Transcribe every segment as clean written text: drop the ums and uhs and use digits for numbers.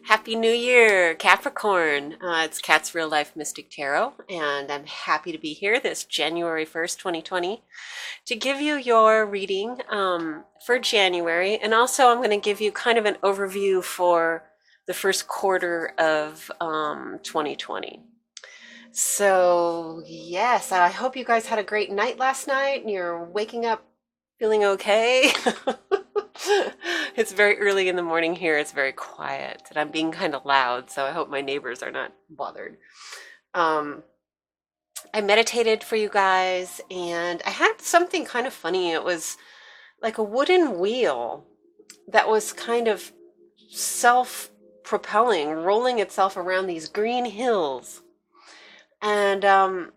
Happy New Year, Capricorn. It's Kat's Real Life Mystic Tarot, and I'm happy to be here this January 1st, 2020, to give you your reading for January. And also, I'm going to give you kind of an overview for the first quarter of 2020. So, yes, I hope you guys had a great night last night and you're waking up feeling okay. It's very early in the morning here. It's very quiet, and I'm being kind of loud, so I hope my neighbors are not bothered. Um, I meditated for you guys, and I had something kind of funny. It was like a wooden wheel that was kind of self-propelling, rolling itself around these green hills. And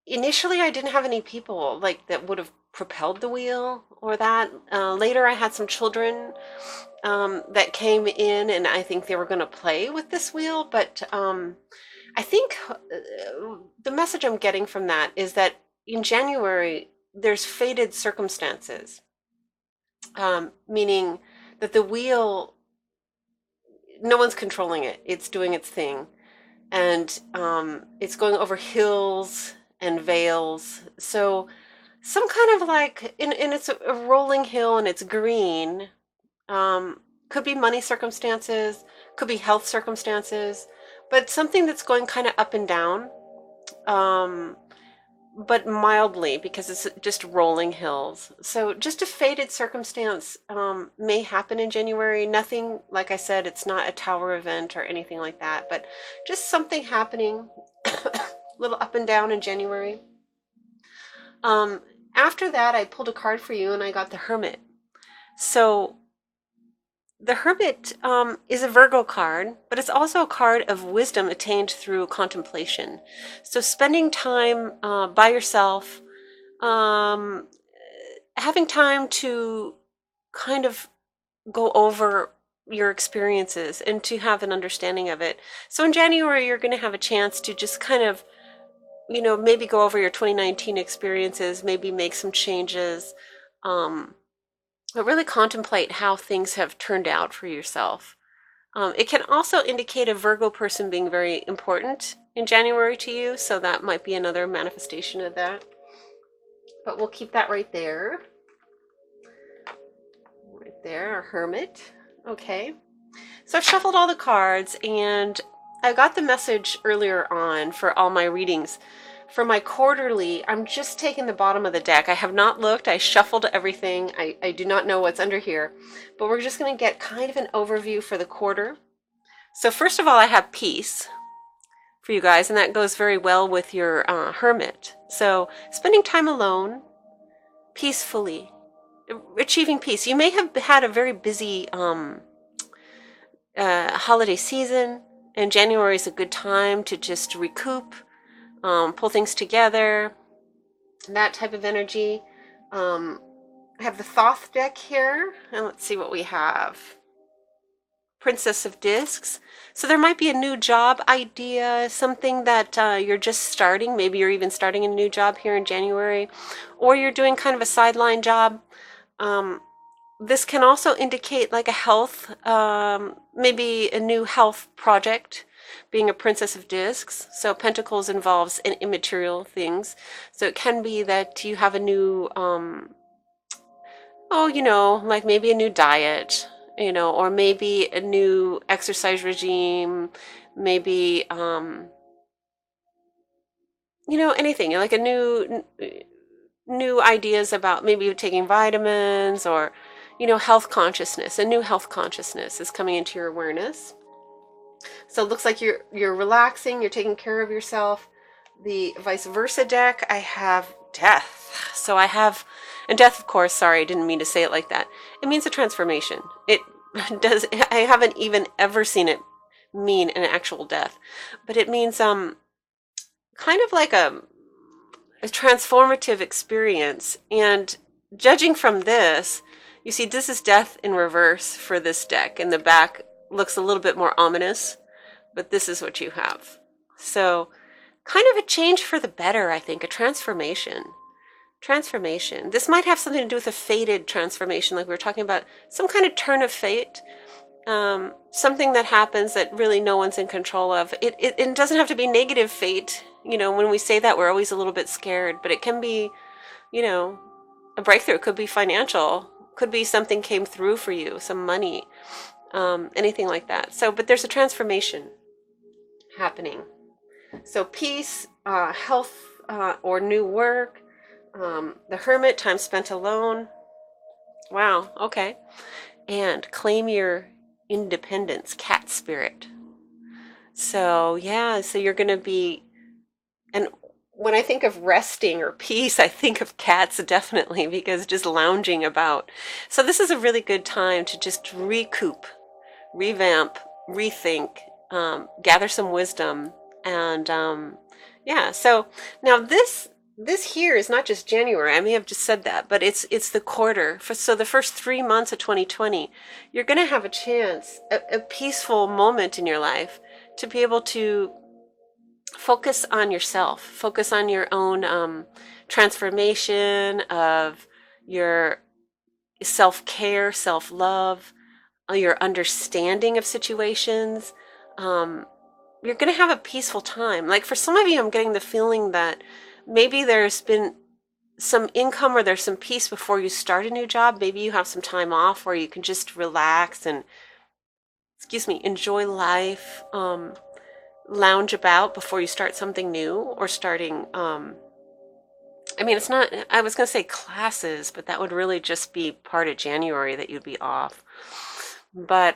initially, I didn't have any people like that would have propelled the wheel or that. Later, I had some children that came in, and I think they were going to play with this wheel. But I think the message I'm getting from that is that in January, there's fated circumstances, meaning that the wheel, no one's controlling it, it's doing its thing. And it's going over hills and vales. So some kind of like, and it's a rolling hill and it's green. Could be money circumstances, could be health circumstances, but something that's going kind of up and down, but mildly because it's just rolling hills. So just a fated circumstance may happen in January. Nothing, like I said, it's not a tower event or anything like that, but just something happening a little up and down in January. After that, I pulled a card for you and I got the Hermit. So the Hermit is a Virgo card, but it's also a card of wisdom attained through contemplation. So spending time by yourself, having time to kind of go over your experiences and to have an understanding of it. So in January, you're going to have a chance to just kind of, maybe go over your 2019 experiences, maybe make some changes. But really contemplate how things have turned out for yourself. It can also indicate a Virgo person being very important in January to you, so that might be another manifestation of that. But we'll keep that right there. Right there, our Hermit. Okay. So I've shuffled all the cards, and I got the message earlier on for all my readings. For my quarterly, I'm just taking the bottom of the deck. I have not looked. I shuffled everything. I do not know what's under here. But we're just going to get kind of an overview for the quarter. So first of all, I have peace for you guys, and that goes very well with your Hermit. So spending time alone, peacefully, achieving peace. You may have had a very busy holiday season, and January is a good time to just recoup, pull things together, that type of energy. I have the Thoth deck here, and let's see what we have. Princess of Discs. So there might be a new job idea, something that you're just starting. Maybe you're even starting a new job here in January, or you're doing kind of a sideline job. This can also indicate like a health, maybe a new health project, being a Princess of Discs. So Pentacles involves immaterial things. So it can be that you have a new, like maybe a new diet, or maybe a new exercise regime, maybe, anything, like a new ideas about maybe taking vitamins or, health consciousness. A new health consciousness is coming into your awareness. So it looks like you're relaxing, you're taking care of yourself. The vice versa deck, I have death. So I have, and death, of course, sorry, I didn't mean to say it like that. It means a transformation. It does, I haven't even ever seen it mean an actual death, but it means kind of like a transformative experience. And judging from this, you see this is death in reverse for this deck, and the back looks a little bit more ominous, but this is what you have. So kind of a change for the better, I think, a transformation. Transformation. This might have something to do with a fated transformation, like we were talking about, some kind of turn of fate. Something that happens that really no one's in control of. It doesn't have to be negative fate. You know, when we say that, we're always a little bit scared, but it can be, you know, a breakthrough. It could be financial, could be something came through for you, some money, anything like that. So, but there's a transformation happening. So peace, health, or new work, the Hermit, time spent alone. Wow, okay. And claim your independence, cat spirit. So yeah, so you're going to be, and when I think of resting or peace, I think of cats definitely, because just lounging about. So this is a really good time to just recoup, revamp, rethink, gather some wisdom, and yeah. So now this here is not just January. I may have just said that, but it's the quarter. So the first 3 months of 2020, you're going to have a chance, a peaceful moment in your life to be able to focus on yourself, focus on your own transformation of your self-care, self-love, your understanding of situations. You're going to have a peaceful time. Like for some of you, I'm getting the feeling that maybe there's been some income or there's some peace before you start a new job. Maybe you have some time off where you can just relax and, enjoy life, lounge about before you start something new or starting, it's not, I was going to say classes, but that would really just be part of January that you'd be off. But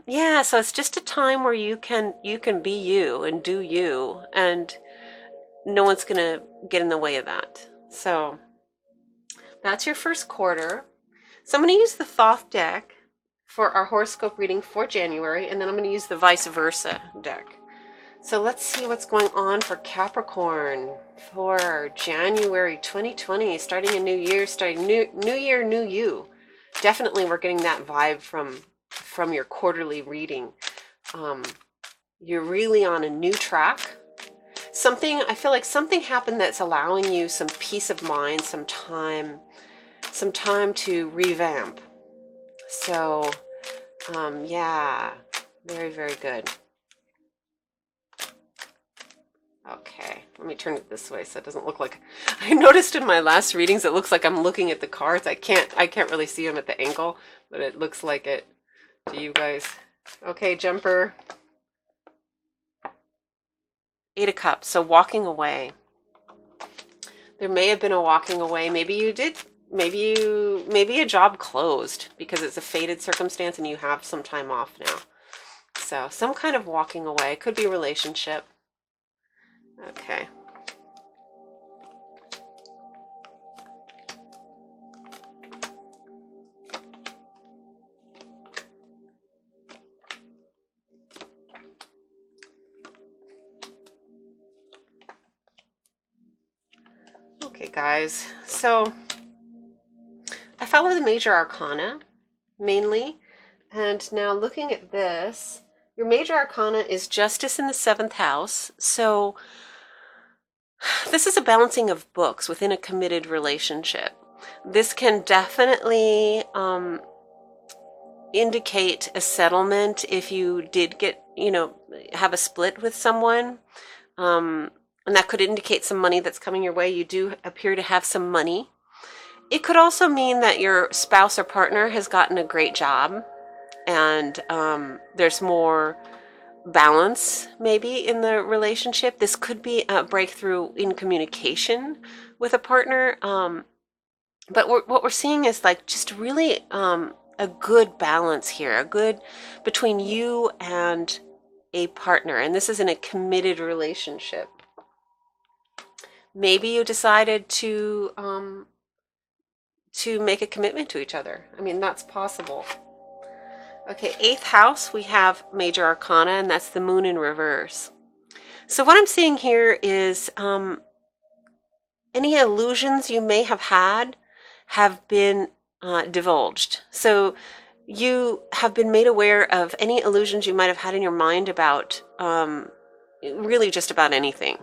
yeah, so it's just a time where you can be you and do you, and no one's going to get in the way of that. So that's your first quarter. So I'm going to use the Thoth deck for our horoscope reading for January, and then I'm going to use the vice versa deck. So let's see what's going on for Capricorn for January 2020, starting a new year, starting new year, new you. Definitely we're getting that vibe from your quarterly reading. You're really on a new track. I feel like something happened that's allowing you some peace of mind, some time to revamp. So, yeah, very, very good. Okay, let me turn it this way so it doesn't look like, I noticed in my last readings it looks like I'm looking at the cards. I can't really see them at the angle, but it looks like it to you guys. Okay, jumper. 8 of Cups, so walking away. There may have been a walking away. Maybe you did, maybe a job closed because it's a fated circumstance and you have some time off now. So some kind of walking away. Could be a relationship. Okay. Okay, guys. So I follow the major arcana mainly, and now looking at this, your major arcana is Justice in the 7th house. So this is a balancing of books within a committed relationship. This can definitely indicate a settlement if you did get, have a split with someone. And that could indicate some money that's coming your way. You do appear to have some money. It could also mean that your spouse or partner has gotten a great job and there's more balance maybe in the relationship. This could be a breakthrough in communication with a partner. But what we're seeing is like just really a good balance here, a good between you and a partner. And this is in a committed relationship. Maybe you decided to make a commitment to each other. I mean, that's possible. Okay, 8th house, we have major arcana, and that's the moon in reverse. So what I'm seeing here is any illusions you may have had have been divulged. So you have been made aware of any illusions you might have had in your mind about really just about anything.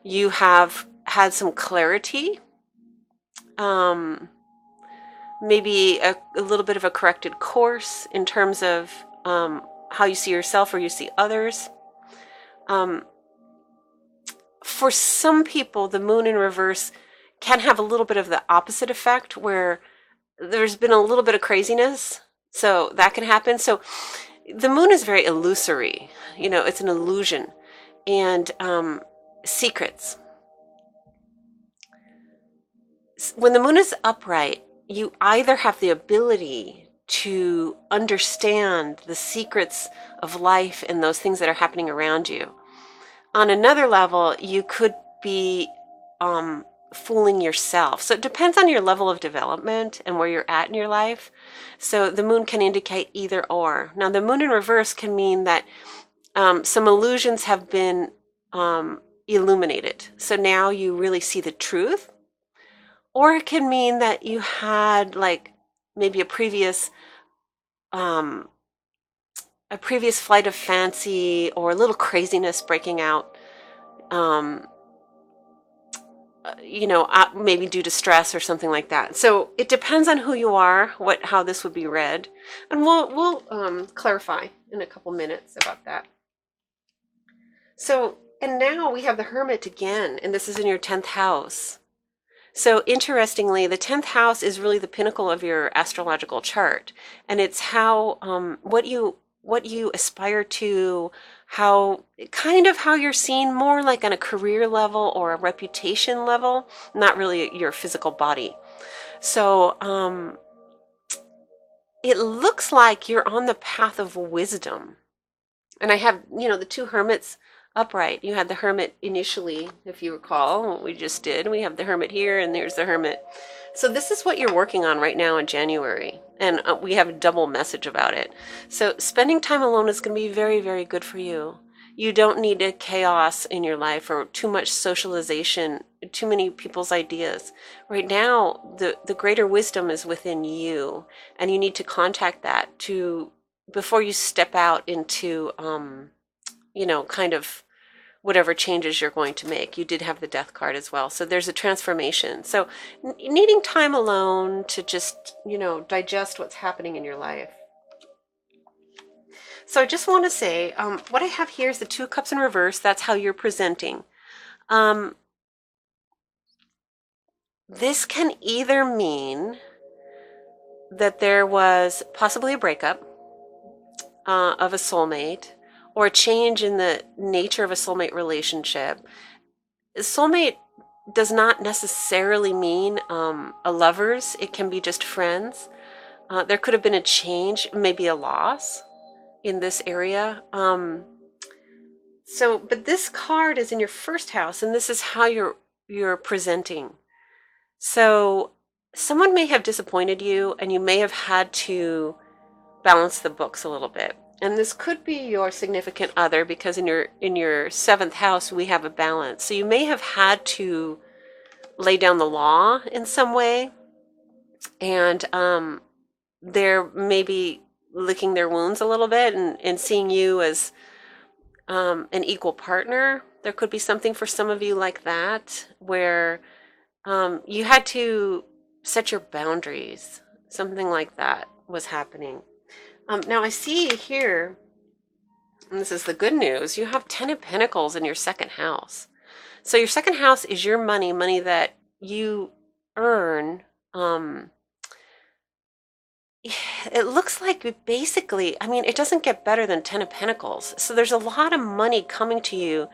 You have had some clarity maybe a little bit of a corrected course in terms of how you see yourself or you see others. For some people, the moon in reverse can have a little bit of the opposite effect where there's been a little bit of craziness. So that can happen. So the moon is very illusory. It's an illusion. And secrets. When the moon is upright, you either have the ability to understand the secrets of life and those things that are happening around you. On another level, you could be fooling yourself. So it depends on your level of development and where you're at in your life. So the moon can indicate either or. Now, the moon in reverse can mean that some illusions have been illuminated. So now you really see the truth. Or it can mean that you had like maybe a previous flight of fancy or a little craziness breaking out, maybe due to stress or something like that. So it depends on who you are, how this would be read, and we'll clarify in a couple minutes about that. So, and now we have the Hermit again, and this is in your 10th house. So interestingly, the 10th house is really the pinnacle of your astrological chart, and it's how what you aspire to, how you're seen more like on a career level or a reputation level, not really your physical body. So it looks like you're on the path of wisdom. And I have, the two hermits upright. You had the Hermit initially, if you recall what we just did. We have the Hermit here, and there's the Hermit. So this is what you're working on right now in January, and we have a double message about it. So spending time alone is going to be very, very good for you. You don't need a chaos in your life or too much socialization, too many people's ideas. Right now, the greater wisdom is within you, and you need to contact that before you step out into, kind of whatever changes you're going to make. You did have the Death card as well. So there's a transformation. So needing time alone to just, digest what's happening in your life. So I just want to say, what I have here is the 2 of Cups in reverse. That's how you're presenting. This can either mean that there was possibly a breakup of a soulmate, or a change in the nature of a soulmate relationship. Soulmate does not necessarily mean a lovers. It can be just friends. There could have been a change, maybe a loss in this area. But this card is in your 1st house, and this is how you're presenting. So someone may have disappointed you, and you may have had to balance the books a little bit. And this could be your significant other, because in your 7th house we have a balance. So you may have had to lay down the law in some way, and they're maybe licking their wounds a little bit and seeing you as an equal partner. There could be something for some of you like that, where you had to set your boundaries. Something like that was happening. Now I see here, and this is the good news, you have 10 of Pentacles in your 2nd house. So your 2nd house is your money that you earn. It looks like basically, it doesn't get better than 10 of Pentacles. So there's a lot of money coming to you.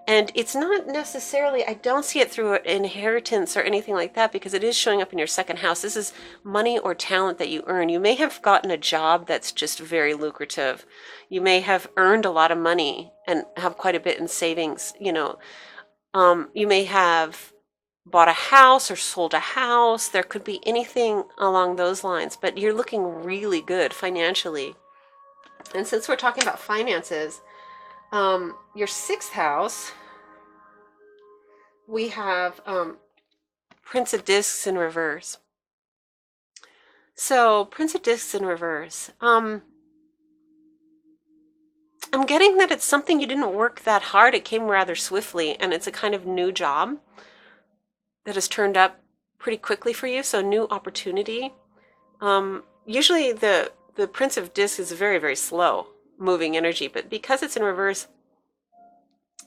And it's not necessarily, I don't see it through inheritance or anything like that, because it is showing up in your 2nd house. This is money or talent that you earn. You may have gotten a job that's just very lucrative. You may have earned a lot of money and have quite a bit in savings. You may have bought a house or sold a house. There could be anything along those lines, but you're looking really good financially. And since we're talking about finances, your 6th house, we have Prince of Discs in reverse. So Prince of Discs in reverse. I'm getting that it's something you didn't work that hard. It came rather swiftly, and it's a kind of new job that has turned up pretty quickly for you, so new opportunity. Usually the Prince of Discs is very, very slow moving energy, but because it's in reverse,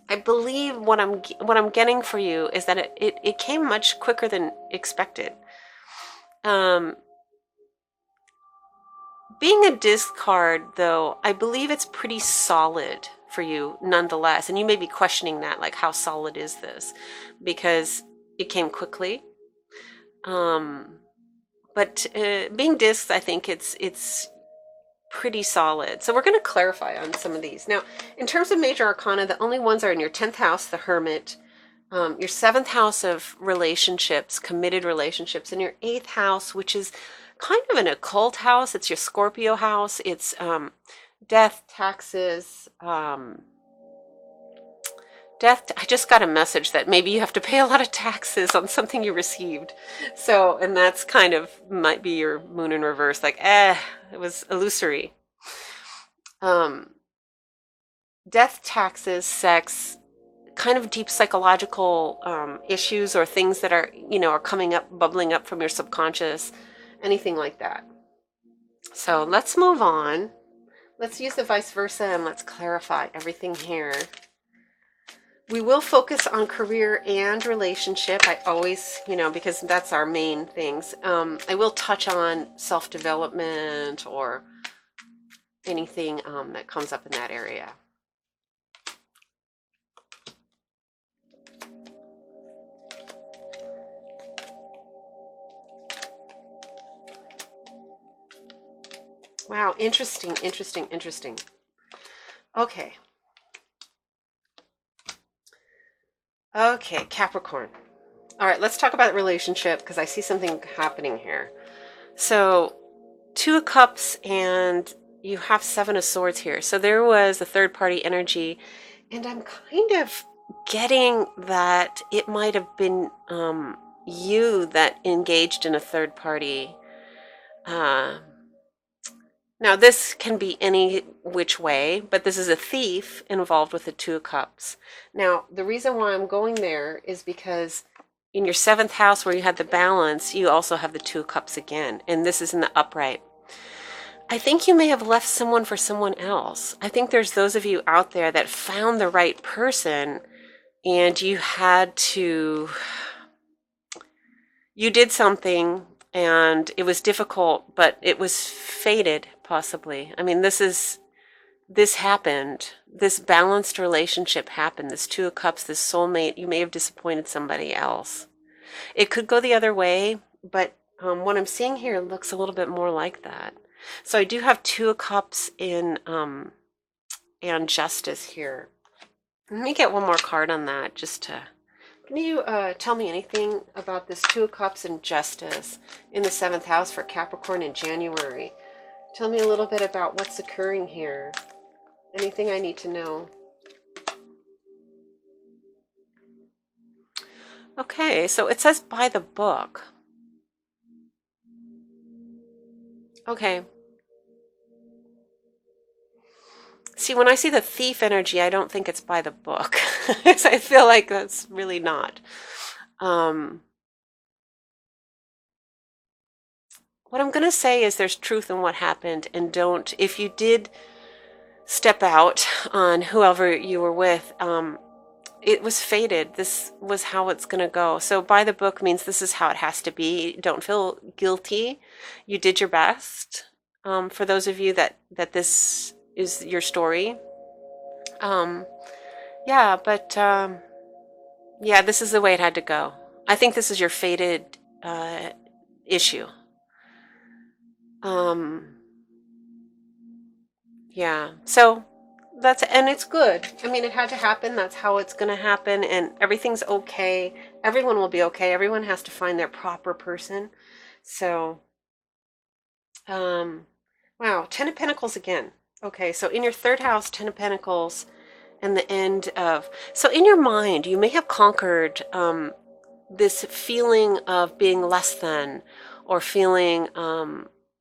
I believe what I'm getting for you is that it came much quicker than expected. Being a disc card, though, I believe it's pretty solid for you nonetheless. And you may be questioning that, like, how solid is this? Because it came quickly. But being discs, I think it's pretty solid. So we're going to clarify on some of these. Now, in terms of major arcana, the only ones are in your 10th house, the Hermit, your 7th house of relationships, committed relationships, and your 8th house, which is kind of an occult house. It's your Scorpio house. It's death, taxes, death. I just got a message that maybe you have to pay a lot of taxes on something you received. So, and that's kind of might be your moon in reverse, like, it was illusory. Death, taxes, sex, kind of deep psychological issues or things that are, are coming up, bubbling up from your subconscious, anything like that. So let's move on. Let's use the vice versa and let's clarify everything here. We will focus on career and relationship. I always, because that's our main things. I will touch on self-development or anything that comes up in that area. Wow, interesting. Okay. Okay, Capricorn. All right, let's talk about relationship because I see something happening here. So, 2 of Cups and you have 7 of Swords here. So there was a third party energy, and I'm kind of getting that it might have been you that engaged in a third party. Now, this can be any which way, but this is a thief involved with the 2 of Cups. Now, the reason why I'm going there is because in your 7th house where you had the balance, you also have the 2 of Cups again, and this is in the upright. I think you may have left someone for someone else. I think there's those of you out there that found the right person, and you did something, and it was difficult, but it was fated, possibly. I mean, this happened. This balanced relationship happened. This 2 of Cups, this soulmate, you may have disappointed somebody else. It could go the other way, but what I'm seeing here looks a little bit more like that. So I do have 2 of Cups in and Justice here. Let me get one more card on that just to... Can you tell me anything about this 2 of Cups and Justice in the 7th house for Capricorn in January? Tell me a little bit about what's occurring here. Anything I need to know? Okay, so it says by the book. Okay. See, when I see the thief energy, I don't think it's by the book. I feel like that's really not. What I'm going to say is there's truth in what happened, and don't, if you did step out on whoever you were with, it was fated. This was how it's going to go. So by the book means this is how it has to be. Don't feel guilty. You did your best. For those of you that this is your story. Yeah, but yeah, this is the way it had to go. I think this is your fated issue. Yeah, so and it's good. I mean, it had to happen. That's how it's going to happen, and everything's okay. Everyone will be okay. Everyone has to find their proper person. So, wow, 10 of Pentacles again. Okay, so in your 3rd house, 10 of Pentacles, and the end of... So in your mind, you may have conquered this feeling of being less than, or feeling...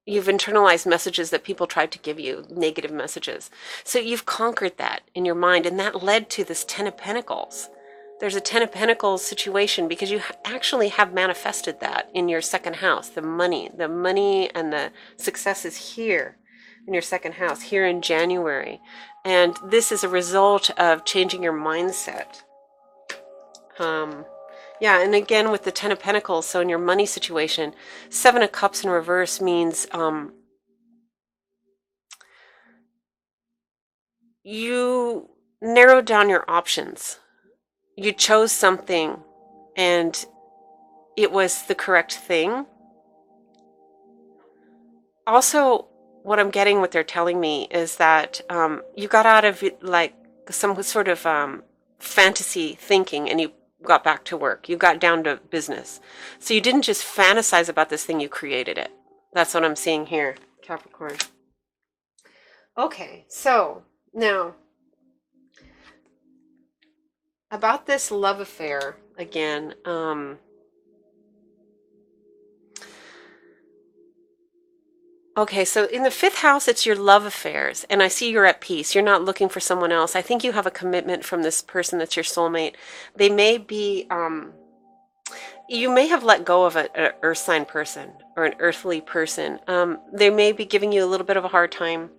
You've internalized messages that people tried to give you, negative messages. So you've conquered that in your mind, and that led to this 10 of Pentacles. there's a Ten of Pentacles situation because you actually have manifested that in your second house. The money and the success is here in your second house, here in January. And this is a result of changing your mindset. Yeah, and again with the Ten of Pentacles, so in your money situation, Seven of Cups in reverse means you narrowed down your options. You chose something and it was the correct thing. Also, what I'm getting, what they're telling me is that you got out of like some sort of fantasy thinking and you got back to work. You got down to business. So you didn't just fantasize about this thing, you created it. That's what I'm seeing here, Capricorn. Okay, so now about this love affair again. Okay, so in the fifth house, it's your love affairs, and I see you're at peace. You're not looking for someone else. I think you have a commitment from this person that's your soulmate. They may be, you may have let go of an earth sign person or an earthly person. They may be giving you a little bit of a hard time.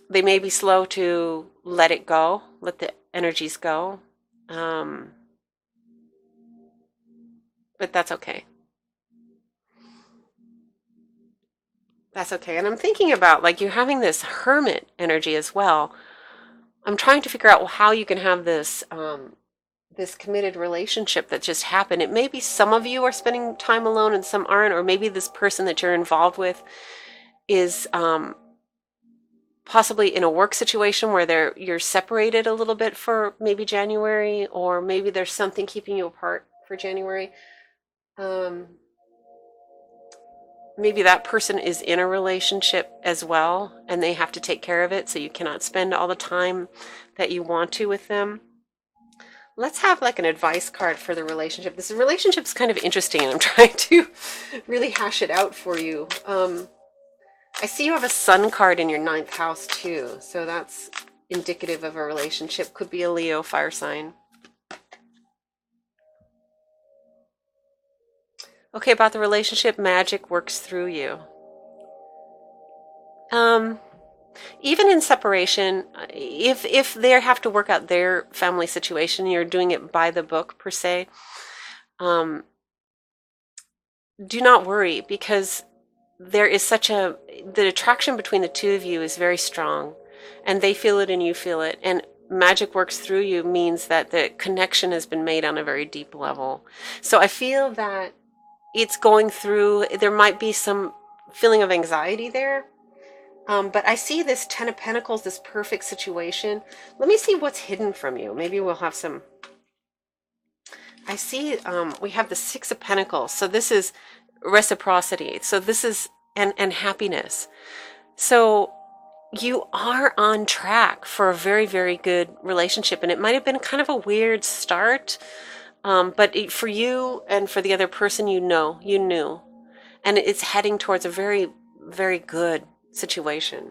They may be slow to let it go, let the energies go. But that's okay. That's okay. And I'm thinking about, like, you're having this hermit energy as well. I'm trying to figure out how you can have this this committed relationship that just happened. It may be some of you are spending time alone and some aren't, or maybe this person that you're involved with is possibly in a work situation where you're separated a little bit for maybe January, or maybe there's something keeping you apart for January. Maybe that person is in a relationship as well, and they have to take care of it, so you cannot spend all the time that you want to with them. Let's have like an advice card for the relationship. This relationship is kind of interesting, and I'm trying to really hash it out for you. I see you have a Sun card in your 9th house too, so that's indicative of a relationship. Could be a Leo fire sign. Okay, about the relationship, magic works through you. Even in separation, if they have to work out their family situation, you're doing it by the book per se, do not worry, because there is the attraction between the two of you is very strong, and they feel it and you feel it, and magic works through you means that the connection has been made on a very deep level. So I feel that it's going through, there might be some feeling of anxiety there. But I see this Ten of Pentacles, this perfect situation. Let me see what's hidden from you. Maybe we'll have some. I see we have the Six of Pentacles. So this is reciprocity. So this is, and happiness. So you are on track for a very, very good relationship. And it might have been kind of a weird start. But for you and for the other person, you knew. And it's heading towards a very, very good situation.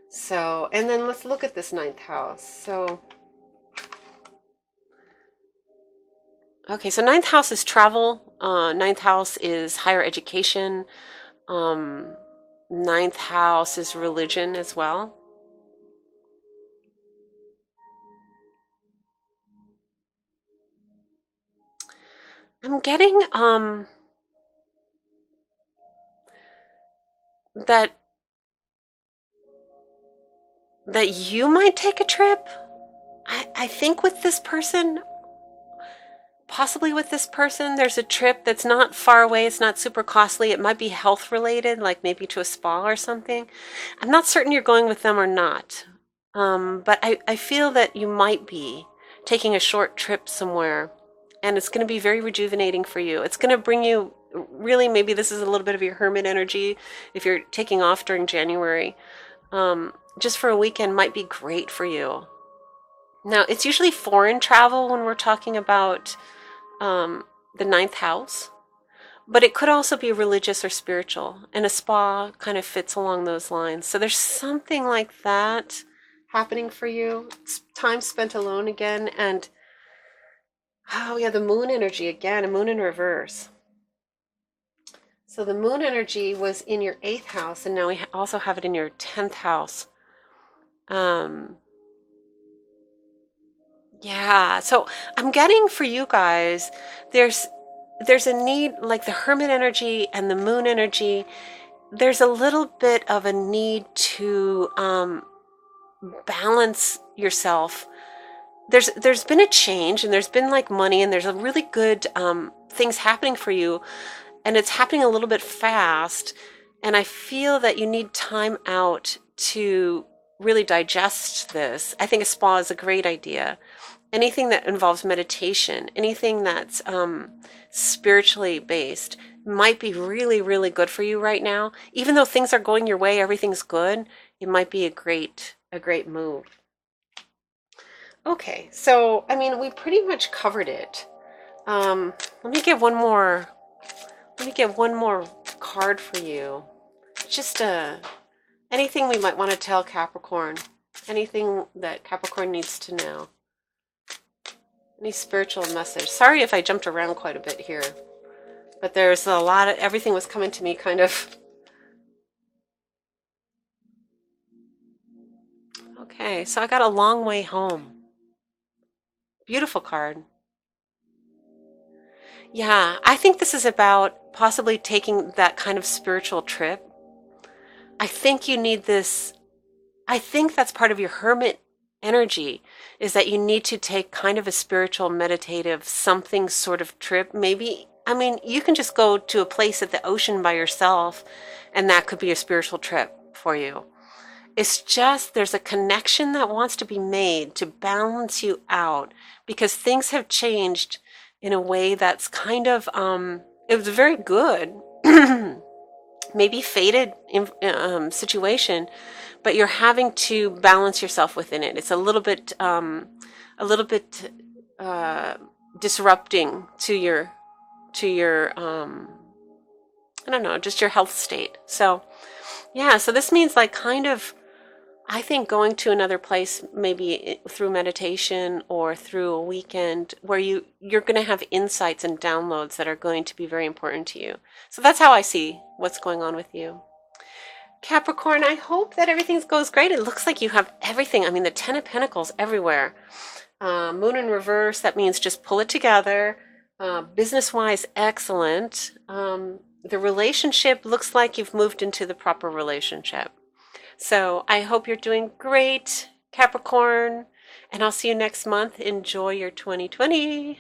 So, and then let's look at this 9th house. So, okay, so 9th house is travel. 9th house is higher education. 9th house is religion as well. I'm getting that you might take a trip. I think with this person, possibly with this person, there's a trip that's not far away. It's not super costly. It might be health related, like maybe to a spa or something. I'm not certain you're going with them or not. But I feel that you might be taking a short trip somewhere, and it's going to be very rejuvenating for you. It's going to bring you, really, maybe this is a little bit of your hermit energy if you're taking off during January. Just for a weekend might be great for you. Now, it's usually foreign travel when we're talking about the 9th house, but it could also be religious or spiritual, and a spa kind of fits along those lines. So there's something like that happening for you. It's time spent alone again. And oh yeah, the moon energy again, a moon in reverse. So the moon energy was in your 8th house, and now we also have it in your 10th house. Yeah, so I'm getting for you guys, there's a need, like the Hermit energy and the moon energy, there's a little bit of a need to balance yourself. There's been a change, and there's been like money, and there's a really good things happening for you, and it's happening a little bit fast, and I feel that you need time out to really digest this. I think a spa is a great idea. Anything that involves meditation, anything that's spiritually based might be really, really good for you right now. Even though things are going your way, everything's good, it might be a great move. Okay, so I mean, we pretty much covered it. Let me get one more. Let me get one more card for you. Just anything we might want to tell Capricorn. Anything that Capricorn needs to know. Any spiritual message. Sorry if I jumped around quite a bit here, but there's a lot of, everything was coming to me kind of. Okay, so I got a long way home. Beautiful card. Yeah, I think this is about possibly taking that kind of spiritual trip. I think you need this. I think that's part of your hermit energy, is that you need to take kind of a spiritual, meditative, something sort of trip. Maybe, I mean, you can just go to a place at the ocean by yourself, and that could be a spiritual trip for you. It's just there's a connection that wants to be made to balance you out, because things have changed in a way that's kind of, it was very good, maybe fated situation, but you're having to balance yourself within it. It's a little bit disrupting to your I don't know, just your health state. So yeah, so this means like kind of, I think going to another place, maybe through meditation or through a weekend, where you're going to have insights and downloads that are going to be very important to you. So that's how I see what's going on with you. Capricorn, I hope that everything goes great. It looks like you have everything. I mean, the 10 of Pentacles everywhere. Moon in reverse, that means just pull it together. Business-wise, excellent. The relationship looks like you've moved into the proper relationship. So I hope you're doing great, Capricorn, and I'll see you next month. Enjoy your 2020.